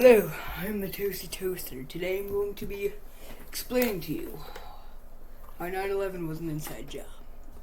Hello, I'm the Toasty Toaster. Today I'm going to be explaining to you why 9/11 was an inside job.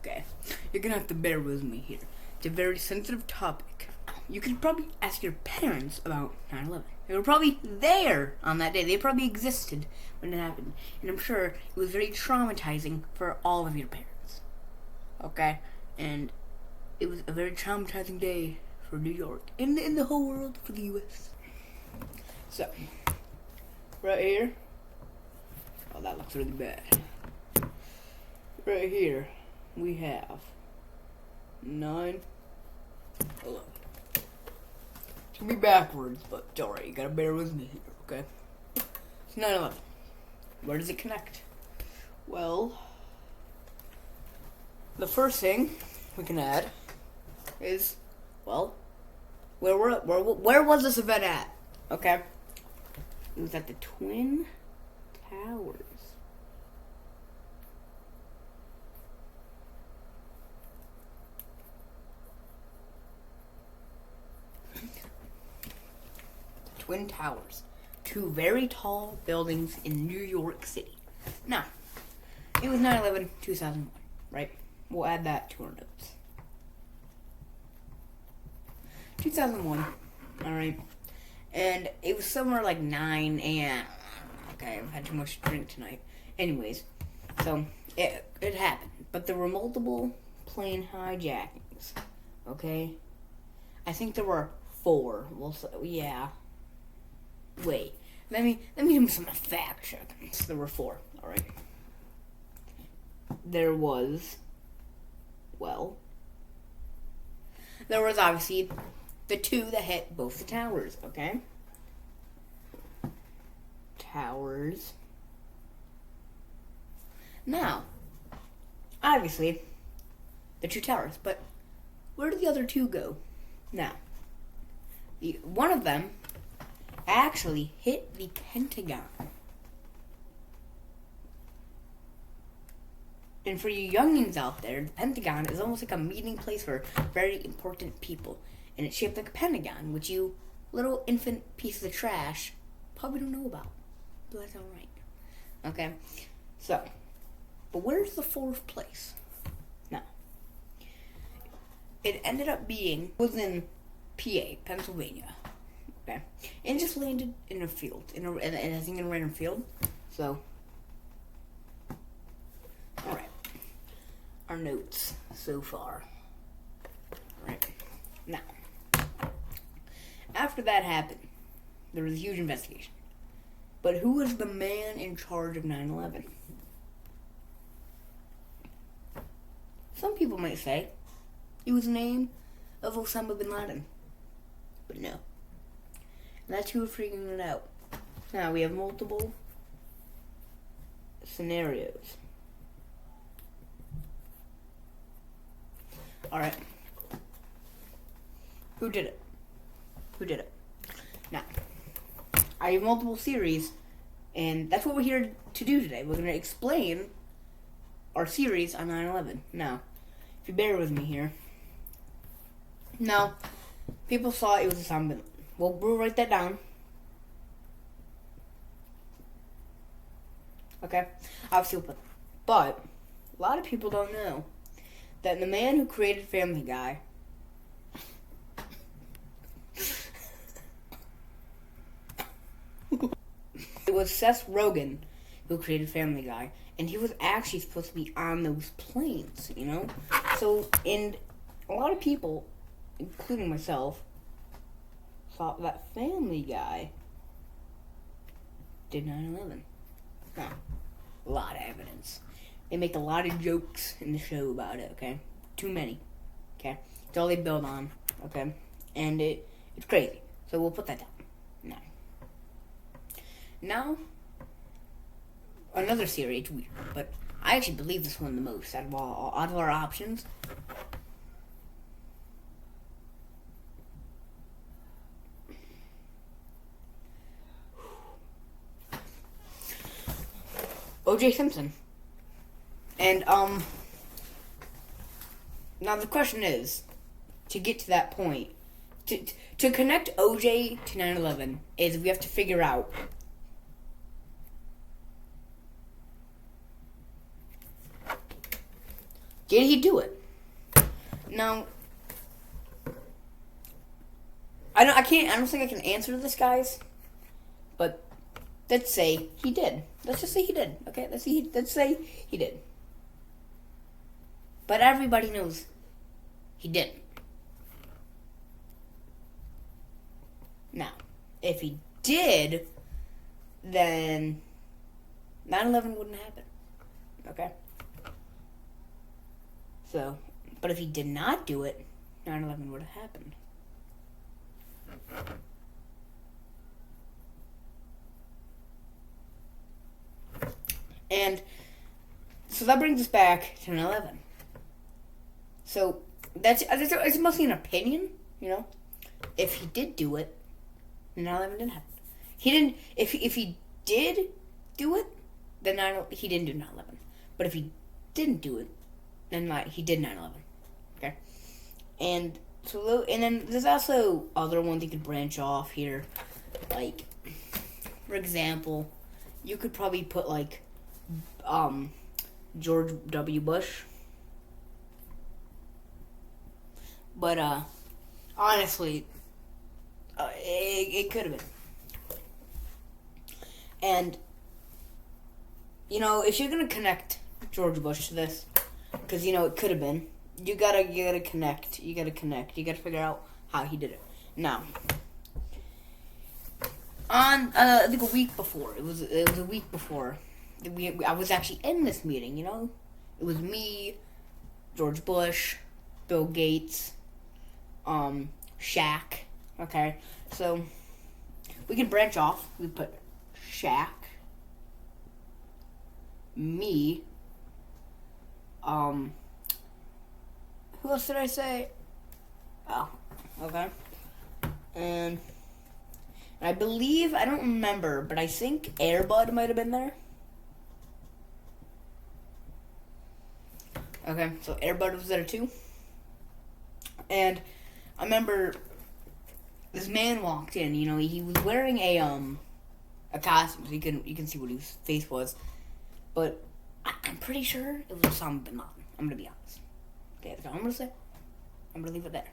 Okay, you're gonna have to bear with me here. It's a very sensitive topic. You could probably ask your parents about 9/11. They were probably there on that day. They probably existed when it happened. And I'm sure it was very traumatizing for all of your parents. Okay? And it was a very traumatizing day for New York and in the whole world, for the U.S. So, right here, oh, that looks really bad. Right here, we have 9/11. It's gonna be backwards, but it's alright, you gotta bear with me here, okay? It's 9/11. Where does it connect? Well, the first thing we can add is, well, where was this event at? Okay? It was at the Twin Towers. Twin Towers. Two very tall buildings in New York City. Now, it was 9/11/2001, right? We'll add that to our notes. 2001, alright? And it was somewhere like 9 a.m. Okay, I've had too much to drink tonight. Anyways, so it happened. But there were multiple plane hijackings. Okay? I think there were 4. Well, yeah. Wait. Let me do some fact check. There were 4, alright? There was obviously the 2 that hit both the towers, okay? Towers. Now, obviously, the 2 towers, but where did the other 2 go? Now, one of them actually hit the Pentagon. And for you youngins out there, the Pentagon is almost like a meeting place for very important people. And it's shaped like a pentagon, which you little infant pieces of trash probably don't know about. But that's alright. Okay? So, but where's the 4th place? Now, it ended up was in PA, Pennsylvania. Okay? And it just landed in a field. And I think in a random field. So, alright. Our notes so far. Alright. Now, after that happened, there was a huge investigation. But who was the man in charge of 9/11? Some people might say it was the name of Osama bin Laden. But no. And that's who we're figuring it out. Now, we have multiple scenarios. Alright. Who did it? Now, I have multiple theories, and that's what we're here to do today. We're going to explain our theories on 9/11. Now, if you bear with me here. Now, people thought it was Osama bin Laden. Well, we'll write that down. Okay? Obviously, but a lot of people don't know that the man who created Family Guy it was Seth Rogen who created Family Guy, and he was actually supposed to be on those planes, you know? So, and a lot of people, including myself, thought that Family Guy did 9/11. Now, a lot of evidence. They make a lot of jokes in the show about it, okay? Too many, okay? It's all they build on, okay? And it's crazy. So we'll put that down. Now, another theory, it's weird, but I actually believe this one the most out of our options. O.J. Simpson. And, now the question is, to get to that point, to connect OJ to 9/11 is we have to figure out did he do it? Now, I don't think I can answer this, guys. But let's say he did. Let's just say he did. Okay, let's say he did. But everybody knows he didn't. Now, if he did, then 9/11 wouldn't happen. Okay? So, but if he did not do it, 9/11 would have happened. And so that brings us back to 9/11. So it's mostly an opinion, you know. If he did do it, 9/11 didn't happen. He didn't. If he did do it, then he didn't do 9/11. But if he didn't do it, then he did 9/11. Okay, and then there's also other ones you could branch off here, like for example, you could probably put like George W. Bush. But honestly, it could have been. And you know, if you're gonna connect George Bush to this, because you know it could have been, you gotta connect. You gotta figure out how he did it. Now, on I think a week before, it was a week before. I was actually in this meeting. You know, it was me, George Bush, Bill Gates, Shaq. Okay, so we can branch off. We put Shaq, me, who else did I say? Oh, okay. And I believe, I don't remember, but I think Airbud might have been there. Okay, so Airbud was there too. And I remember this man walked in, you know, he was wearing a costume, so you can see what his face was. But I'm pretty sure it was Osama bin Laden. I'm gonna be honest. Okay, that's all I'm gonna say. I'm gonna leave it there.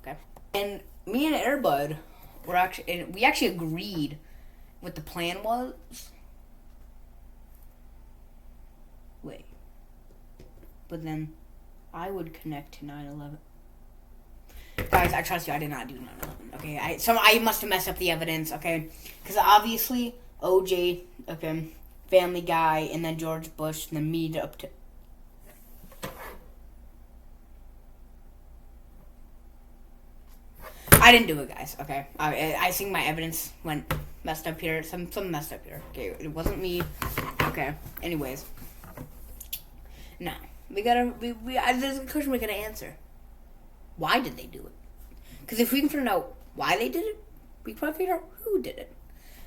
Okay? And me and Airbud we actually agreed what the plan was. Wait. But then I would connect to 9/11. Guys, I trust you, I did not do 9/11, okay? I must have messed up the evidence, okay? Because obviously, OJ, okay, Family Guy, and then George Bush, and then me up to... I didn't do it, guys, okay? I think my evidence went messed up here, some messed up here, okay? It wasn't me, okay? Anyways. Now, there's a question we gotta answer. Why did they do it? Because if we can figure out why they did it, we can probably figure out who did it.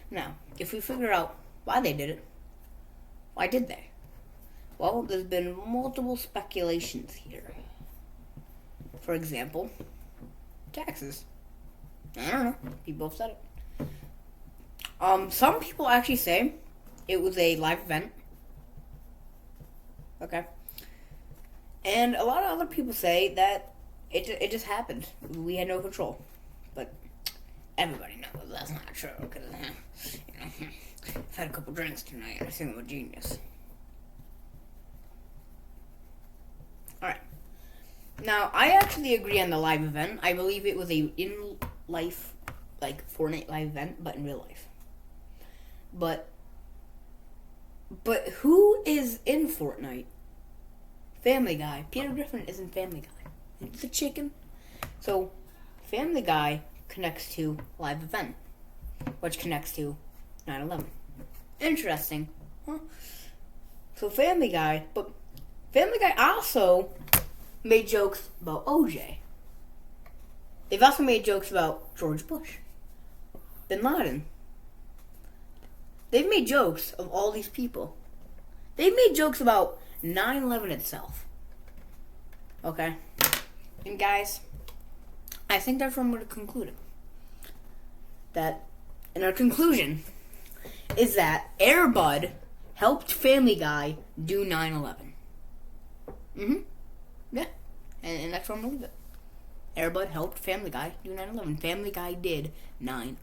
Now, if we figure out why they did it, why did they? Well, there's been multiple speculations here. For example, taxes. I don't know. People have said it. Some people actually say it was a live event. Okay. And a lot of other people say that it just happened. We had no control. But everybody knows that's not true. Because, you know, I've had a couple drinks tonight. I think I'm a genius. Alright. Now, I actually agree on the live event. I believe it was a in-life, like, Fortnite live event, but in real life. But who is in Fortnite? Family Guy. Peter Griffin isn't Family Guy. It's a chicken. So, Family Guy connects to live event, which connects to 9/11. Interesting. Huh? So, Family Guy, but Family Guy also made jokes about OJ. They've also made jokes about George Bush, Bin Laden. They've made jokes of all these people. They've made jokes about 9/11 itself. Okay? And guys, I think that's where I'm going to conclude it. That, and our conclusion is that Air Bud helped Family Guy do 9/11. Yeah. And that's where I'm going to leave it. Air Bud helped Family Guy do 9/11. Family Guy did 9/11.